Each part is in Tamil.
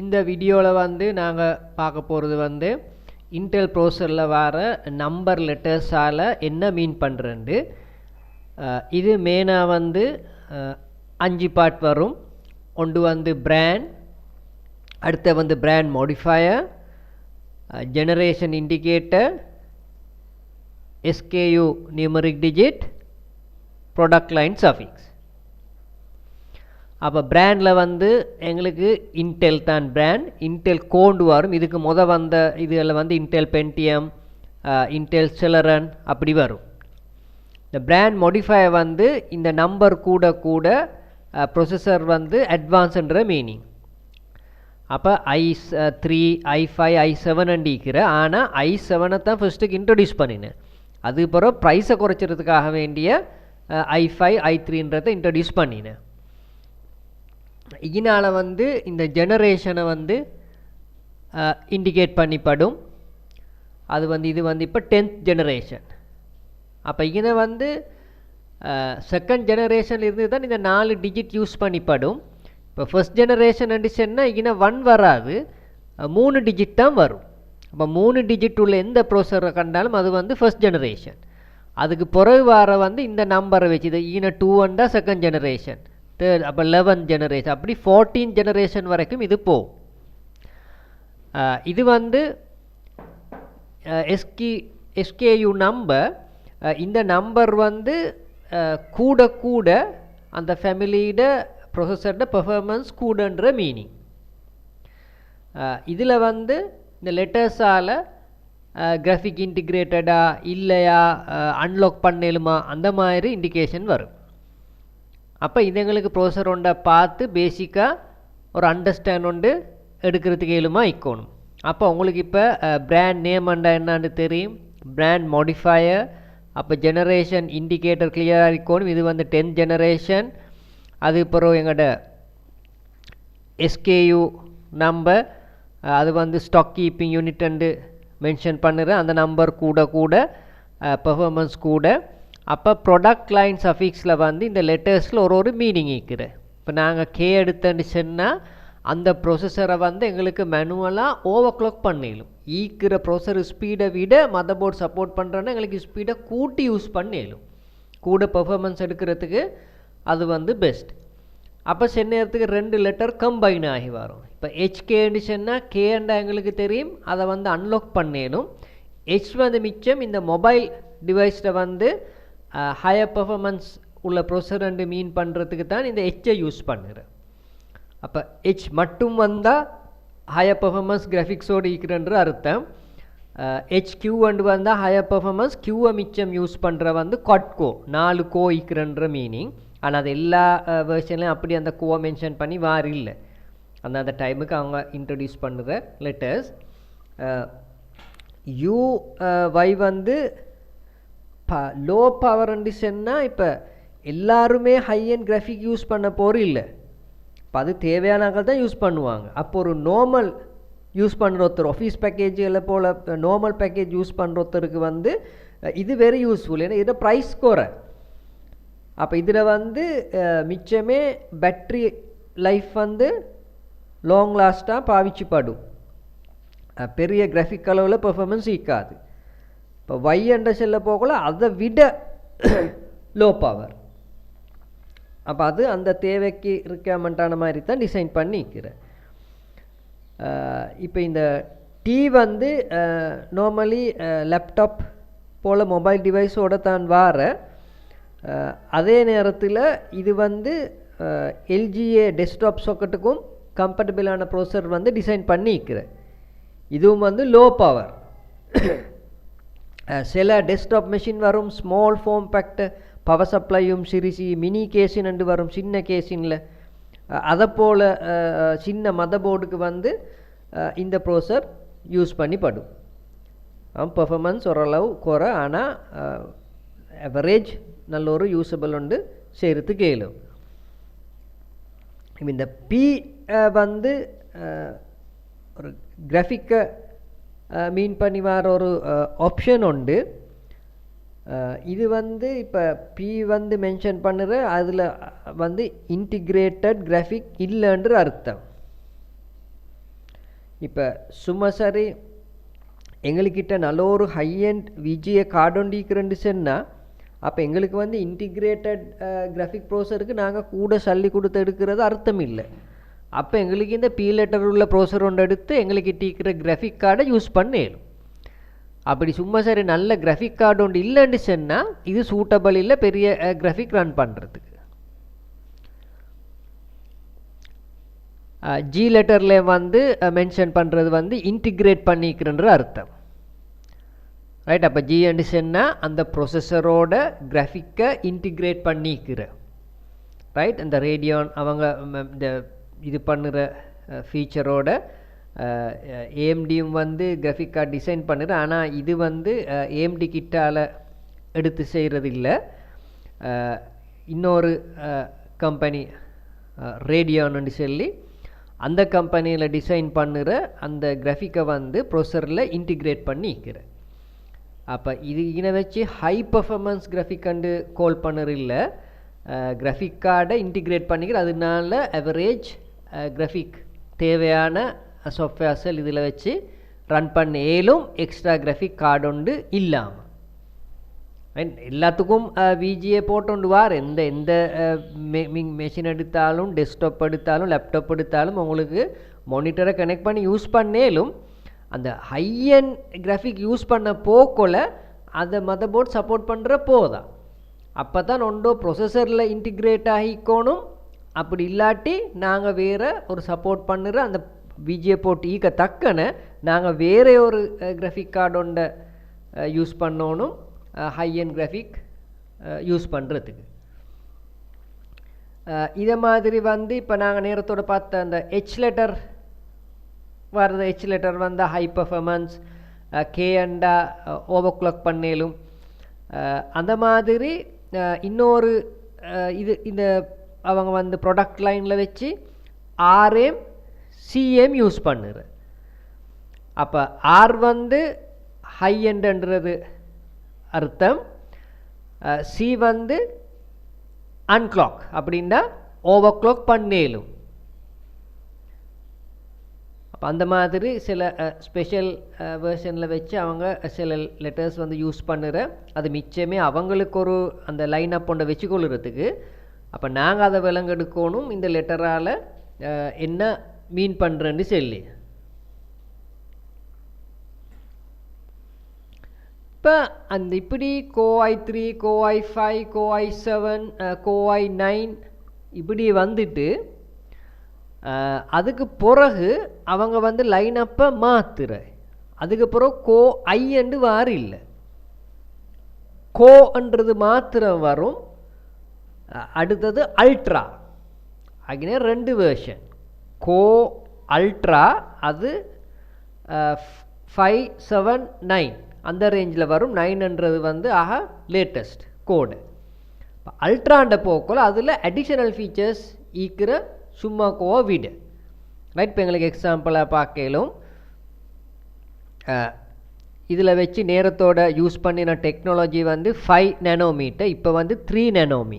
இந்த வீடியோவில் வந்து நாங்கள் பார்க்க போகிறது வந்து இன்டெல் ப்ரோசரில் வர நம்பர் லெட்டர்ஸால் என்ன மீன் பண்ணுறது. இது மெயினாக வந்து 5 பார்ட் வரும். ஒன்று வந்து பிராண்ட், அடுத்த வந்து brand modifier, generation indicator, SKU numeric digit, product line suffix. அப்போ பிராண்டில் வந்து எங்களுக்கு இன்டெல் தான் பிராண்ட், இன்டெல் கோண்டு வரும். இதுக்கு வந்த இதில் வந்து இன்டெல் பென்டியம், இன்டெல் செலரன் அப்படி வரும். இந்த பிராண்ட் மாடிஃபையர் வந்து இந்த நம்பர் கூட கூட ப்ரொசஸர் வந்து அட்வான்ஸ்ன்ற மீனிங். அப்போ i3, i5, i7 இருக்கிற, ஆனால் i7 தான் ஃபஸ்ட்டுக்கு இன்ட்ரடியூஸ் பண்ணினேன். அது பிறகு ப்ரைஸை குறைச்சிறதுக்காக வேண்டிய i5, i3ன்றதை இன்ட்ரடியூஸ் பண்ணினேன். இதனால் வந்து இந்த ஜெனரேஷனை வந்து இண்டிகேட் பண்ணிப்படும். அது வந்து இது வந்து இப்போ 10th ஜெனரேஷன். அப்போ இதை வந்து செகண்ட் ஜெனரேஷனில் இருந்து தான் இந்த 4 டிஜிட் யூஸ் பண்ணிப்படும். இப்போ ஃபர்ஸ்ட் ஜெனரேஷன் சொன்னால் இங்கே 1 வராது, 3 டிஜிட் தான் வரும். அப்போ 3 டிஜிட் உள்ள எந்த ப்ரோசரை கண்டாலும் அது வந்து ஃபர்ஸ்ட் ஜெனரேஷன். அதுக்கு பிறகு வர வந்து இந்த நம்பரை வச்சு இது ஈன 2 தான் செகண்ட் ஜெனரேஷன், தேர்ட், அப்போ 11th ஜெனரேஷன், அப்படி 14th ஜெனரேஷன் வரைக்கும் இது போகும். இது வந்து SKU நம்பர். இந்த நம்பர் வந்து கூட கூட அந்த ஃபேமிலியோட ப்ரொசஸரோட பெர்ஃபார்மன்ஸ் கூடன்ற மீனிங். இதில் வந்து இந்த லெட்டர்ஸால் கிராஃபிக் இன்டிகிரேட்டடா இல்லையா, அன்லாக் பண்ணலுமா, அந்த மாதிரி இண்டிகேஷன் வரும். அப்போ இது எங்களுக்கு ப்ரொசஸர் ஒன்றை பார்த்து பேசிக்காக ஒரு அண்டர்ஸ்டாண்ட் ஒன்று எடுக்கிறதுக்கு ஏழுமா இருக்கணும். அப்போ உங்களுக்கு இப்போ பிராண்ட் நேம் என்னான்னு தெரியும், பிராண்ட் மாடிஃபையர், அப்போ ஜெனரேஷன் இண்டிகேட்டர் கிளியராக இருக்கணும். இது வந்து 10th ஜெனரேஷன். அது பிறகு எங்களோட SKU நம்பர், அது வந்து ஸ்டாக் கீப்பிங் யூனிட் மென்ஷன் பண்ணுறேன். அந்த நம்பர் கூட கூட பெர்ஃபார்மன்ஸ் கூட. அப்போ ப்ராடக்ட் லைன் சஃபிக்ஸில் வந்து இந்த லெட்டர்ஸில் ஒரு மீனிங் இருக்குது. இப்போ நாங்கள் கே எடுத்தேன்னு சொன்னால் அந்த ப்ரொசஸரை வந்து எங்களுக்கு மேனுவலாக ஓவர் கிளாக் பண்ணிடும். ஈக்கிற ப்ரொசஸர் ஸ்பீடை விட மதர் போர்ட் சப்போர்ட் பண்ணுறோன்னா எங்களுக்கு ஸ்பீடை கூட்டி யூஸ் பண்ணிடும், கூட பெர்ஃபார்மன்ஸ் எடுக்கிறதுக்கு அது வந்து பெஸ்ட். அப்போ சில நேரத்துக்கு 2 லெட்டர் கம்பைன் ஆகி வரும். இப்போ HKன்னு சொன்னால் கேண்டா எங்களுக்கு தெரியும், அதை வந்து அன்லாக் பண்ணிடும். வந்து மிச்சம் இந்த மொபைல் டிவைஸில் வந்து ஹையர் பெர்ஃபார்மன்ஸ் உள்ள ப்ரொசஸர் மீன் பண்ணுறதுக்கு தான் இந்த ஹெச்சை யூஸ் பண்ணுறேன். அப்போ H மட்டும் வந்தால் ஹையர் பெர்ஃபார்மன்ஸ் கிராஃபிக்ஸோடு இருக்கிறன்ற அர்த்தம். HQ வந்தால் ஹையர் பெர்ஃபார்மன்ஸ், கியூவை மிச்சம் யூஸ் பண்ணுற வந்து கொட்கோ 4 கோ இருக்கிறன்ற மீனிங். ஆனால் அது எல்லா வேர்ஷன்லையும் அப்படி அந்த கோவை மென்ஷன் பண்ணி இல்லை. அந்த டைமுக்கு அவங்க இன்ட்ரடியூஸ் பண்ணுற லெட்டர்ஸ். UY வந்து லோ பவர் சொன்னால் இப்போ எல்லாருமே ஹை அண்ட் கிராஃபிக் யூஸ் பண்ண போகிற இல்லை. இப்போ அது தேவையானாக்கள் தான் யூஸ் பண்ணுவாங்க. அப்போ ஒரு நார்மல் யூஸ் பண்ணுற ஒருத்தர், ஆஃபீஸ் பேக்கேஜில் போல் நார்மல் பேக்கேஜ் யூஸ் பண்ணுற ஒருத்தருக்கு வந்து இது வெரி யூஸ்ஃபுல். ஏன்னா இதில் ப்ரைஸ் குறை. அப்போ இதில் வந்து மிச்சமே பேட்ரி லைஃப் வந்து லாங் லாஸ்ட்டாக பாவிச்சுப்படும், பெரிய கிராஃபிக் அளவில் பெர்ஃபார்மன்ஸ் இருக்காது. இப்போ என்ற செல்ல போகல அதை விட லோ பவர். அப்போ அது அந்த தேவைக்கு ரிக்யர்மெண்ட்டான மாதிரி தான் டிசைன் பண்ணிக்கிறேன். இப்போ இந்த T வந்து நார்மலி லேப்டாப் போல் மொபைல் டிவைஸோடு தான் வார. அதே நேரத்தில் இது வந்து LGA டெஸ்க்டாப் சாக்கெட்டுக்கும் கம்பேட்டபிளான ப்ரோசஸர் வந்து டிசைன் பண்ணிக்கிறேன். இதுவும் வந்து லோ பவர். சில டெஸ்க்டாப் மெஷின் வரும் ஸ்மால் ஃபார்ம் பேக்ட், பவர் சப்ளையும் சிறிசி மினி கேஸின் என்று வரும் சின்ன கேஸின்ல. அதை போல் சின்ன மதர் போர்டுக்கு வந்து இந்த ப்ரோசஸர் யூஸ் பண்ணிப்படும். பெர்ஃபார்மன்ஸ் ஓரளவு குறை, ஆனால் அவரேஜ் நல்ல ஒரு யூஸபிள் ஒன்று செய்கிறதுக்கு இயலும். இந்த P வந்து ஒரு கிராஃபிக்கை மீன் பண்ணி வர ஒரு ஆப்ஷன் உண்டு. இது வந்து இப்போ P வந்து மென்ஷன் பண்ணுற அதில் வந்து இன்டிகிரேட்டட் கிராஃபிக் இல்லைன்ற அர்த்தம். இப்போ சும்மா சரி எங்கள்கிட்ட நல்ல ஒரு ஹை அண்ட் விஜிஏ கார்டு ஒண்டிக்கிறேன்னு சொன்னால் அப்போ எங்களுக்கு வந்து இன்டிகிரேட்டட் கிராஃபிக் ப்ரோசருக்கு நாங்கள் கூட சல்லி கொடுத்து எடுக்கிறது அர்த்தம் இல்லை. அப்போ எங்களுக்கு இந்த பி லெட்டர் உள்ள ப்ரோசர் ஒன்று எடுத்து எங்களுக்கு டீக்கிற கிராஃபிக் கார்டை யூஸ் பண்ணேலும். அப்படி சும்மா சரி நல்ல கிராஃபிக் கார்டு ஒன்று இல்லைன்னு சொன்னால் இது சூட்டபிள் இல்லை பெரிய கிராஃபிக் ரன் பண்ணுறதுக்கு. ஜி லெட்டரில் வந்து மென்ஷன் பண்ணுறது வந்து இன்டிகிரேட் பண்ணிக்கிறன்ற அர்த்தம். ரைட். அப்போ ஜின்னு சொன்னால் அந்த ப்ரொசஸரோட கிராஃபிக்கை இன்டிகிரேட் பண்ணிக்கிற. ரைட். இந்த ரேடியான் அவங்க இந்த இது பண்ணுற ஃபீச்சரோட ஏஎம்டியும் வந்து கிராஃபிக் கார்டு டிசைன் பண்ணுற. ஆனால் இது வந்து ஏஎம்டி கிட்டால் எடுத்து செய்கிறது இல்லை. இன்னொரு கம்பெனி ரேடியான்னு சொல்லி அந்த கம்பெனியில் டிசைன் பண்ணுற அந்த கிராஃபிக்கை வந்து ப்ரொசஸரில் இன்டிகிரேட் பண்ணிக்கிற. அப்போ இது இதை வச்சு ஹை பர்ஃபார்மன்ஸ் கிராஃபிக் கண்டு கால் பண்ணுறில்ல, கிராஃபிக் கார்டை இன்டிகிரேட் பண்ணிக்கிற. அதனால அவரேஜ் கிராஃபிக் தேவையான சாஃப்ட்வேர்ஸில் இதில் வச்சு ரன் பண்ணேலும் எக்ஸ்ட்ரா கிராஃபிக் கார்டு ஒன்று இல்லாமல். எல்லாத்துக்கும் விஜிஏ போட்டு வார் எந்த மெஷின் எடுத்தாலும் டெஸ்க்டாப் எடுத்தாலும் லேப்டாப் எடுத்தாலும் உங்களுக்கு மானிட்டரை கனெக்ட் பண்ணி யூஸ் பண்ணேலும் அந்த ஹை அண்ட் கிராஃபிக் யூஸ் பண்ண போக்கோல அந்த மதர் போர்ட் சப்போர்ட் பண்ணுற போதான். அப்போ தான் ஒன்றோ ப்ரொசஸரில் இன்டிகிரேட் ஆகிக்கணும். அப்படி இல்லாட்டி நாங்கள் வேறு ஒரு சப்போர்ட் பண்ணுற அந்த விஜிஏ போர்ட் ஈக்க தக்கன நாங்கள் வேறு ஒரு கிராஃபிக் கார்டு ஒன்றை யூஸ் பண்ணணும் ஹை அண்ட் கிராஃபிக் யூஸ் பண்ணுறதுக்கு. இதை மாதிரி வந்து இப்போ நாங்கள் நேரத்தோடு பார்த்த அந்த ஹெச் லெட்டர் வர்றது. ஹெச் லெட்டர் வந்து ஹை பர்ஃபார்மன்ஸ் கே அண்டா ஓவர் கிளாக் பண்ணேலும். அந்த மாதிரி இன்னொரு இது இந்த அவங்க வந்து ப்ராடக்ட் லைனில் வச்சு ஆர்எம் சிஎம் யூஸ் பண்ணுற. அப்போ ஆர் வந்து ஹை எண்டுன்றது அர்த்தம், சி வந்து அன்கிளாக் அப்படின்னா ஓவர் கிளாக் பண்ணேலும். அப்போ அந்த மாதிரி சில ஸ்பெஷல் வேர்ஷனில் வச்சு அவங்க சில லெட்டர்ஸ் வந்து யூஸ் பண்ணுற. அது மிச்சமே அவங்களுக்கு ஒரு அந்த லைன் அப் ஒன்றை வச்சுக்கொள்கிறதுக்கு. அப்போ நாங்கள் அதை விளங்கெடுக்கணும் இந்த லெட்டரால் என்ன மீன் பண்ணுறேன்னு சொல்லி. இப்போ அந்த இப்படி கோஐ 3 கோஐ 5 கோஐ 7 கோஐ 9 இப்படி வந்துட்டு அதுக்கு பிறகு அவங்க வந்து லைன் அப்பை மாற்றுற. அதுக்கு பிறகு கோ ஐண்டு வார் இல்லை, கோன்றது மாத்திரம் வரும். அடுத்தது அல்ட்ரா. ஆகின 2 வேர்ஷன். கோ அல்ட்ரா அது 5, 7, 9 அந்த ரேஞ்சில் வரும். 9ன்றது வந்து ஆக லேட்டஸ்ட் கோடு. அல்ட்ராண்ட போக்கோல் அதில் அடிஷனல் ஃபீச்சர்ஸ் ஈக்கிற சும்மா கோவா வீடு. ரைட். இப்போ எங்களுக்கு எக்ஸாம்பிளாக பார்க்கலும் இதில் வச்சு நேரத்தோட யூஸ் பண்ணின டெக்னாலஜி வந்து 5 nm, இப்போ வந்து 3 nm.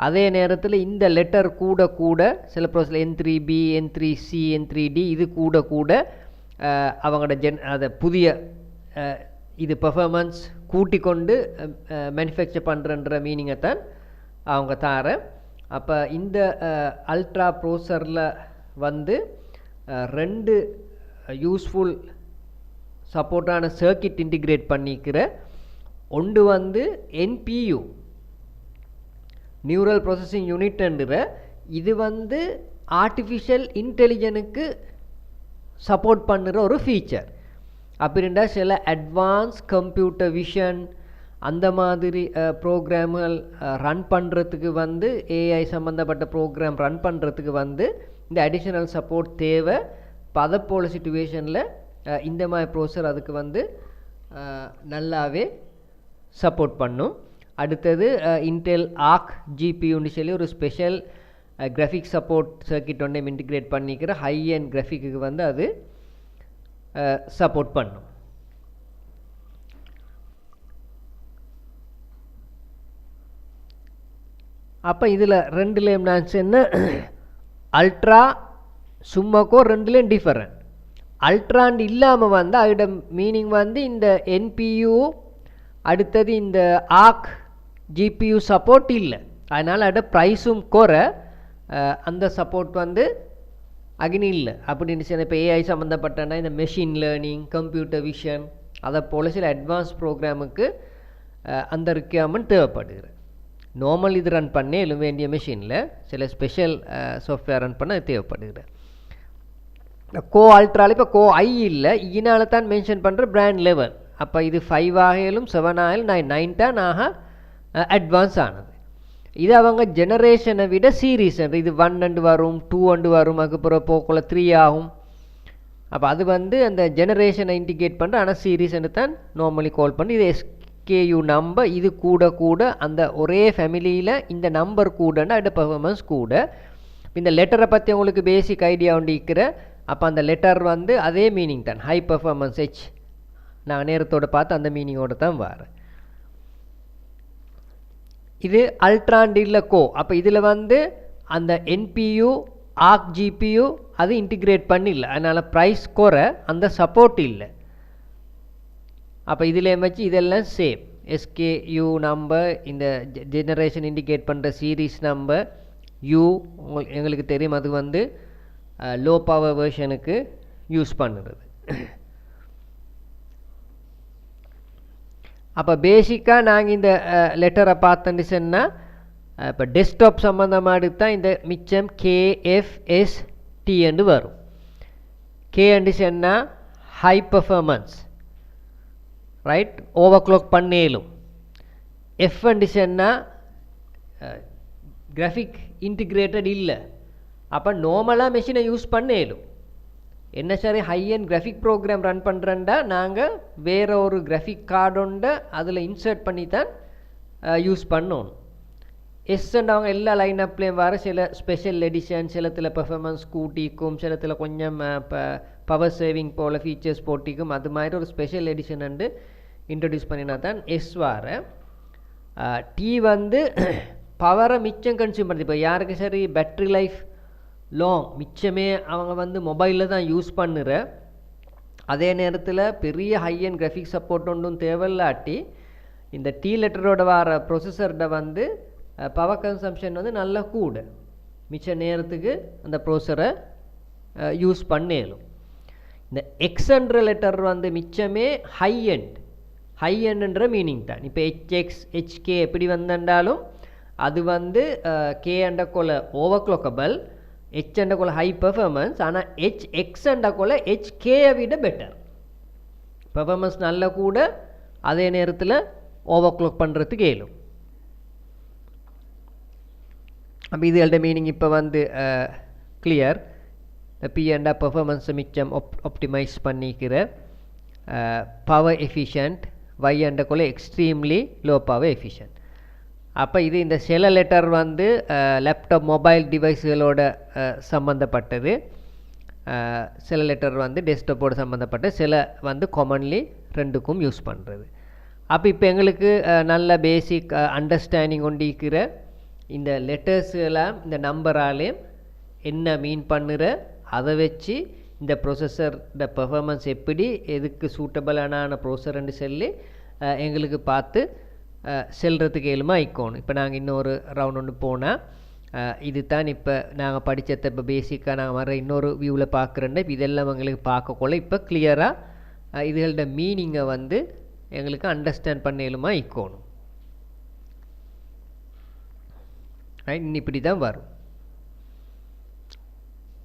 அதே நேரத்தில் இந்த லெட்டர் கூட கூட சில ப்ரோசஸில் N3B, N3C, N3D இது கூட கூட அவங்களோட அதை புதிய இது பர்ஃபார்மன்ஸ் கூட்டி கொண்டு மேனுஃபேக்சர் பண்ணுறன்ற மீனிங்கை தான் அவங்க தார. அப்போ இந்த அல்ட்ரா ப்ரோசரில் வந்து 2 யூஸ்ஃபுல் சப்போர்ட்டான சர்க்கிட் இன்டிகிரேட் பண்ணிக்கிற. ஒன்று வந்து என்பியூ நியூரல் ப்ராசஸிங் யூனிட்ன்ற. இது வந்து ஆர்டிஃபிஷியல் இன்டெலிஜென்ஸுக்கு சப்போர்ட் பண்ணுற ஒரு ஃபீச்சர். அப்படின்னா சில அட்வான்ஸ் கம்ப்யூட்டர் விஷன் அந்த மாதிரி ப்ரோக்ராம்கள் ரன் பண்ணுறதுக்கு வந்து ஏஐ சம்மந்தப்பட்ட ப்ரோக்ராம் ரன் பண்ணுறதுக்கு வந்து இந்த அடிஷ்னல் சப்போர்ட் தேவை. அதை போல் சிச்சுவேஷனில் இந்த மாதிரி ப்ரோசர் அதுக்கு வந்து நல்லாவே சப்போர்ட் பண்ணும். அடுத்தது இன்டெல் ஆர்க் ஜிபியூன்னு சொல்லி ஒரு ஸ்பெஷல் கிராஃபிக் சப்போர்ட் சர்க்கிட் ஒன்றை இன்டிகிரேட் பண்ணிக்கிற ஹை அண்ட் கிராஃபிக்கு வந்து அது சப்போர்ட் பண்ணும். அப்போ இதில் 2லேயும் நான் சொன்ன அல்ட்ரா சும்மாக்கோ 2லேயும் டிஃபரெண்ட். அல்ட்ராண்ட் இல்லாமல் வந்து அதோட மீனிங் வந்து இந்த என்பியூ அடுத்தது இந்த ஆர்க் ஜிபியூ சப்போர்ட் இல்லை, அதனால் அதோட ப்ரைஸும் குறை, அந்த சப்போர்ட் வந்து அக்னி இல்லை அப்படின்னு சொன்ன. இப்போ ஏஐ சம்மந்தப்பட்டனா இந்த மெஷின் லேர்னிங், கம்ப்யூட்டர் விஷன், அதை போல் சில அட்வான்ஸ் ப்ரோக்ராமுக்கு அந்த ரிக்யர்மெண்ட் தேவைப்படுகிறது. நார்மல் இது ரன் பண்ண எழுத வேண்டிய மெஷினில் சில ஸ்பெஷல் சாஃப்ட்வேர் ரன் பண்ண தேவைப்படுகிறது. கோ அல்ட்ராவில் இப்போ கோ ஐ இல்லை, இதனால தான் மென்ஷன் பண்ணுற பிராண்ட் லெவல். அப்போ இது 5 ஆகிலும் 7 ஆகிலும் 9 தான் ஆக அட்வான்ஸ் ஆனது. இது அவங்க ஜெனரேஷனை விட சீரீஸ், இது 1 வரும், 2 வரும், அதுக்கப்புறம் போக்குள்ள 3 ஆகும். அப்போ அது வந்து அந்த ஜெனரேஷனை இண்டிகேட் பண்ணுற, ஆனால் சீரீஸ்ன்னு தான் நார்மலி கால் பண்ணி. இது எஸ்கேயூ நம்பர், இது கூட கூட அந்த ஒரே ஃபேமிலியில் இந்த நம்பர் கூடன்னா அதோட பெர்ஃபார்மன்ஸ் கூட. இந்த லெட்டரை பற்றி உங்களுக்கு பேசிக் ஐடியா உண்டிக்கிற. அப்போ அந்த லெட்டர் வந்து அதே மீனிங் தான், ஹை பெர்ஃபார்மன்ஸ் ஹெச். நான் நேரத்தோடு பார்த்து அந்த மீனிங்கோடு தான் வரேன். இது அல்ட்ராண்ட் இல்லை கோ. அப்போ இதில் வந்து அந்த என்பியூ ஆர்க் ஜிபியூ அது இன்டிகிரேட் பண்ணில்ல, அதனால் ப்ரைஸ் குறை, அந்த சப்போர்ட் இல்லை. அப்போ இதில் வச்சு இதெல்லாம் சேம். எஸ்கேயூ நம்பர், இந்த ஜெனரேஷன் இண்டிகேட் பண்ணுற சீரீஸ் நம்பர், யூ எங்களுக்கு தெரியும், அது வந்து லோ பவர் வெர்ஷனுக்கு யூஸ் பண்ணுறது. அப்போ பேசிக்காக நாங்கள் இந்த லெட்டரை பார்த்தோன்னு சொன்னால், இப்போ டெஸ்க்டாப் சம்மந்தமாக எடுத்தால் இந்த மிச்சம் கேஎஃப்எஸ்டி என்று வரும். கே என்று சொன்னால் high performance, right, over clock பண்ணேலும். எஃப் என்று சொன்னால் கிராஃபிக் இன்டிகிரேட்டட் இல்லை, அப்போ நார்மலாக மெஷினை யூஸ் பண்ணேலும். என்ன சரி high and graphic program run பண்ணுறேன்டா நாங்கள் வேறு ஒரு கிராஃபிக் கார்டோண்ட அதில் இன்சர்ட் பண்ணி தான் யூஸ் பண்ணணும். எஸ்ன்னு அவங்க எல்லா லைன் அப்லேயும் வர சில ஸ்பெஷல் எடிஷன், சிலத்தில் பெர்ஃபார்மன்ஸ் கூட்டிக்கும், சிலத்தில் கொஞ்சம் பவர் சேவிங் போல் ஃபீச்சர்ஸ் போட்டிக்கும், அது மாதிரி ஒரு ஸ்பெஷல் எடிஷன் வந்து இன்ட்ரடியூஸ் பண்ணினா தான் எஸ் வர. டி வந்து பவரை மிச்சம் கன்சியூம் பண்ணுது. இப்போ யாருக்கு சரி பேட்ரி லைஃப் லாங், மிச்சமே அவங்க வந்து மொபைலில் தான் யூஸ் பண்ணுற, அதே நேரத்தில் பெரிய ஹை அண்ட் கிராஃபிக் சப்போர்ட் ஒன்றும் தேவையில்லாட்டி இந்த டி லெட்டரோட வர ப்ரொசஸர்ட வந்து பவர் கன்சம்ஷன் வந்து நல்லா கூட, மிச்ச நேரத்துக்கு அந்த ப்ரொசஸரை யூஸ் பண்ணேலும். இந்த எக்ஸ்ன்ற லெட்டர் வந்து மிச்சமே ஹை எண்ட்ன்ற மீனிங் தான். இப்போ ஹெச்எக்ஸ் ஹெச்கே எப்படி வந்தாலும் அது வந்து கே அண்ட கொல ஓவர் கிளாக்கபிள், ஹெச் அண்ட கொல ஹை பெர்ஃபார்மன்ஸ், ஆனால் ஹெச்எக்ஸ் அண்ட கொல ஹெச்கேயை விட பெட்டர் பெர்ஃபார்மன்ஸ் நல்ல கூட, அதே நேரத்தில் ஓவர் கிளாக் பண்ணுறதுக்கு ஏலும். அப்போ இதுகளோட மீனிங் இப்போ வந்து கிளியர். பி அண்டா பெர்ஃபார்மன்ஸை மிச்சம் ஆப்டிமைஸ் பண்ணிக்கிற, பவர் எஃபிஷியன்ட், ஒய் அண்ட கொல எக்ஸ்ட்ரீம்லி லோ பவர் எஃபிஷியன்ட். அப்போ இது இந்த சில லெட்டர் வந்து லேப்டாப் மொபைல் டிவைஸுகளோட சம்மந்தப்பட்டது, சில லெட்டர் வந்து டெஸ்க்டாப்போடு சம்மந்தப்பட்ட, சில வந்து காமன்லி ரெண்டுக்கும் யூஸ் பண்ணுறது. அப்போ இப்போ எங்களுக்கு நல்ல பேசிக் அண்டர்ஸ்டாண்டிங் கொண்டிருக்கிற இந்த லெட்டர்ஸ் எல்லாம் இந்த நம்பராலே என்ன மீன் பண்ணுற, அதை வச்சு இந்த ப்ரொசஸரோட பெர்ஃபார்மன்ஸ் எப்படி, எதுக்கு சூட்டபிளான ப்ரொசஸர்ன்னு சொல்லி எங்களுக்கு பார்த்து செல்றதுக்கு ஏழுமா ஐக்கோணும். இப்போ நாங்கள் இன்னொரு ரவுண்ட் ஒன்று போனால் இது தான் இப்போ நாங்கள் படித்ததை இப்போ பேசிக்காக நாங்கள் வர இன்னொரு வியூவில் பார்க்குறேன்னா இப்போ இதெல்லாம் எங்களுக்கு பார்க்கக்குள்ள இப்போ கிளியராக இதுகளோட மீனிங்கை வந்து எங்களுக்கு அண்டர்ஸ்டாண்ட் பண்ணலுமா ஐக்கோணும். ரைட், இப்படி தான் வரும்.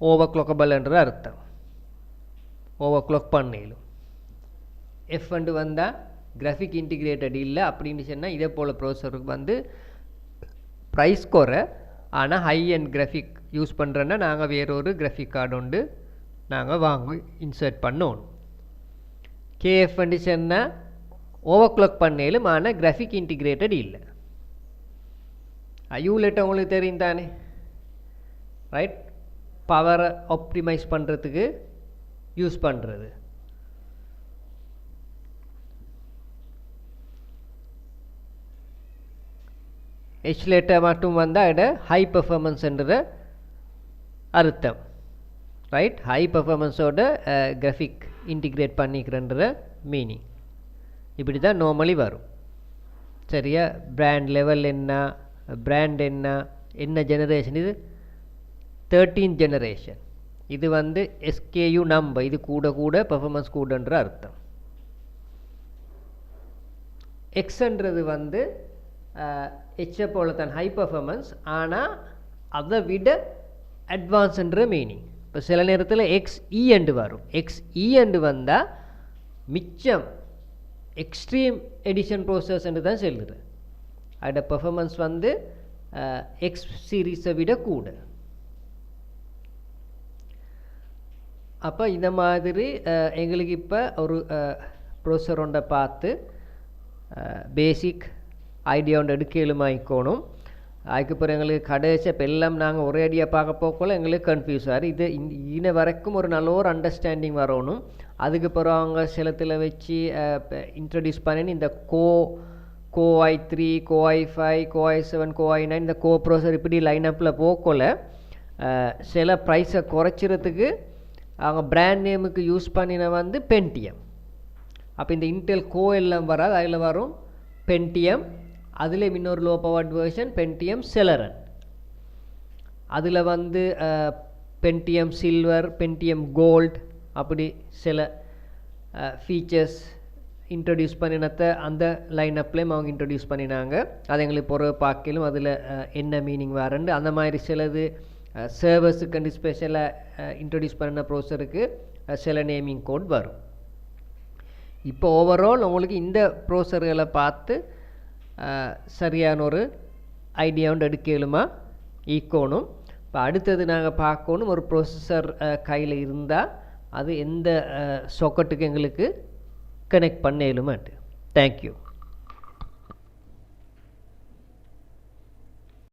ஓவர் கிளாக்கபிள்ன்ற அர்த்தம், ஓவர் கிளாக் பண்ணலும். எஃப் அண்டு வந்தால் கிராஃபிக் இன்டிகிரேட்டட் இல்லை அப்படின்னு சொன்னால் இதே போல் ப்ரோசருக்கு வந்து ப்ரைஸ் குறை, ஆனால் ஹை அண்ட் கிராஃபிக் யூஸ் பண்ணுறேன்னா நாங்கள் வேறொரு கிராஃபிக் கார்டு உண்டு நாங்கள் வாங்கி இன்சர்ட் பண்ணணும். கேஎஃப் அண்டு சொன்னால் ஓவர் கிளாக் பண்ணலும், ஆனால் கிராஃபிக் இன்டிகிரேட்டட் இல்லை. யூலெட் உங்களுக்கு தெரியும் தானே, ரைட், பவரை ஆப்டிமைஸ் பண்ணுறதுக்கு யூஸ் பண்ணுறது. ஹெச் லெட்டர் மட்டும் வந்தால் இட ஹை பெர்ஃபார்மன்ஸ் என்ற அர்த்தம். ரைட், ஹை பர்ஃபார்மன்ஸோட கிராஃபிக் இன்டிகிரேட் பண்ணிக்கிறன்ற மீனிங். இப்படி தான் நார்மலி வரும். சரியா, பிராண்ட் லெவல் என்ன, பிராண்ட் என்ன, என்ன ஜெனரேஷன், இது 13th ஜெனரேஷன். இது வந்து SKU நம்பர், இது கூட கூட பர்ஃபார்மன்ஸ் கூடன்ற அர்த்தம். எக்ஸ்ன்றது வந்து ஹெச்சை போல தான் ஹை பர்ஃபார்மன்ஸ், ஆனால் அதை விட அட்வான்ஸ்ன்ற மீனிங். இப்போ சில நேரத்தில் XE என்று வரும். XE என்று வந்தால் மிச்சம் எக்ஸ்ட்ரீம் எடிஷன் ப்ரோசஸ் என்று தான் சொல்லுது. அதோட பர்ஃபார்மன்ஸ் வந்து எக்ஸ் சீரீஸை விட கூட. அப்போ இந்த மாதிரி எங்களுக்கு இப்போ ஒரு ப்ரோசர் ஒன்றை பார்த்து பேசிக் ஐடியா ஒன்று எடுக்கலுமாய்க்கணும். அதுக்கப்புறம் எங்களுக்கு கடைசி இப்போ எல்லாம் நாங்கள் ஒரே ஐடியா பார்க்க போக்குள்ள எங்களுக்கு கன்ஃபியூஸ் ஆகுது. இது இன்ன வரைக்கும் ஒரு நல்ல ஒரு அண்டர்ஸ்டாண்டிங் வரணும். அதுக்கப்புறம் அவங்க சிலத்தில் வச்சு இன்ட்ரடியூஸ் பண்ணி இந்த Core i3, Core i5, Core i7, Core i9 இந்த ப்ரோசர் இப்படி லைனப்பில் போக்குள்ள சில ப்ரைஸை குறைச்சிறதுக்கு அவங்க பிராண்ட் நேமுக்கு யூஸ் பண்ணின வந்து பென்டிஎம். அப்போ இந்த இன்டெல் எல்லாம் வராது, அதில் வரும் பென்டிஎம். அதில் இன்னொரு லோ பவர்ட் வேர்ஷன் பென்டிஎம் செலரன். அதில் வந்து பென்டிஎம் சில்வர், பென்டிஎம் கோல்டு, அப்படி சில ஃபீச்சர்ஸ் இன்ட்ரடியூஸ் பண்ணினத்தை அந்த லைனப்லேயும் அவங்க இன்ட்ரடியூஸ் பண்ணினாங்க. அது எங்களுக்கு பொறுவை பார்க்கலும் அதில் என்ன மீனிங் வரண்டு அந்த மாதிரி சிலது சர்வர்ஸுக்கு ஸ்பெஷலாக இன்ட்ரடியூஸ் பண்ணின ப்ரோசருக்கு சில நேமிங் கோட் வரும். இப்போ ஓவரால் உங்களுக்கு இந்த ப்ரோசர்களை பார்த்து சரியான ஒரு ஐடியா ஒன்று எடுக்கலுமா ஈக்கணும். இப்போ அடுத்தது நாங்கள் பார்க்கணும், ஒரு ப்ரோசஸர் கையில் இருந்தால் அது எந்த சாக்கெட்டுக்கு எங்களுக்கு கனெக்ட் பண்ணலுமாட்டு. தேங்க்யூ.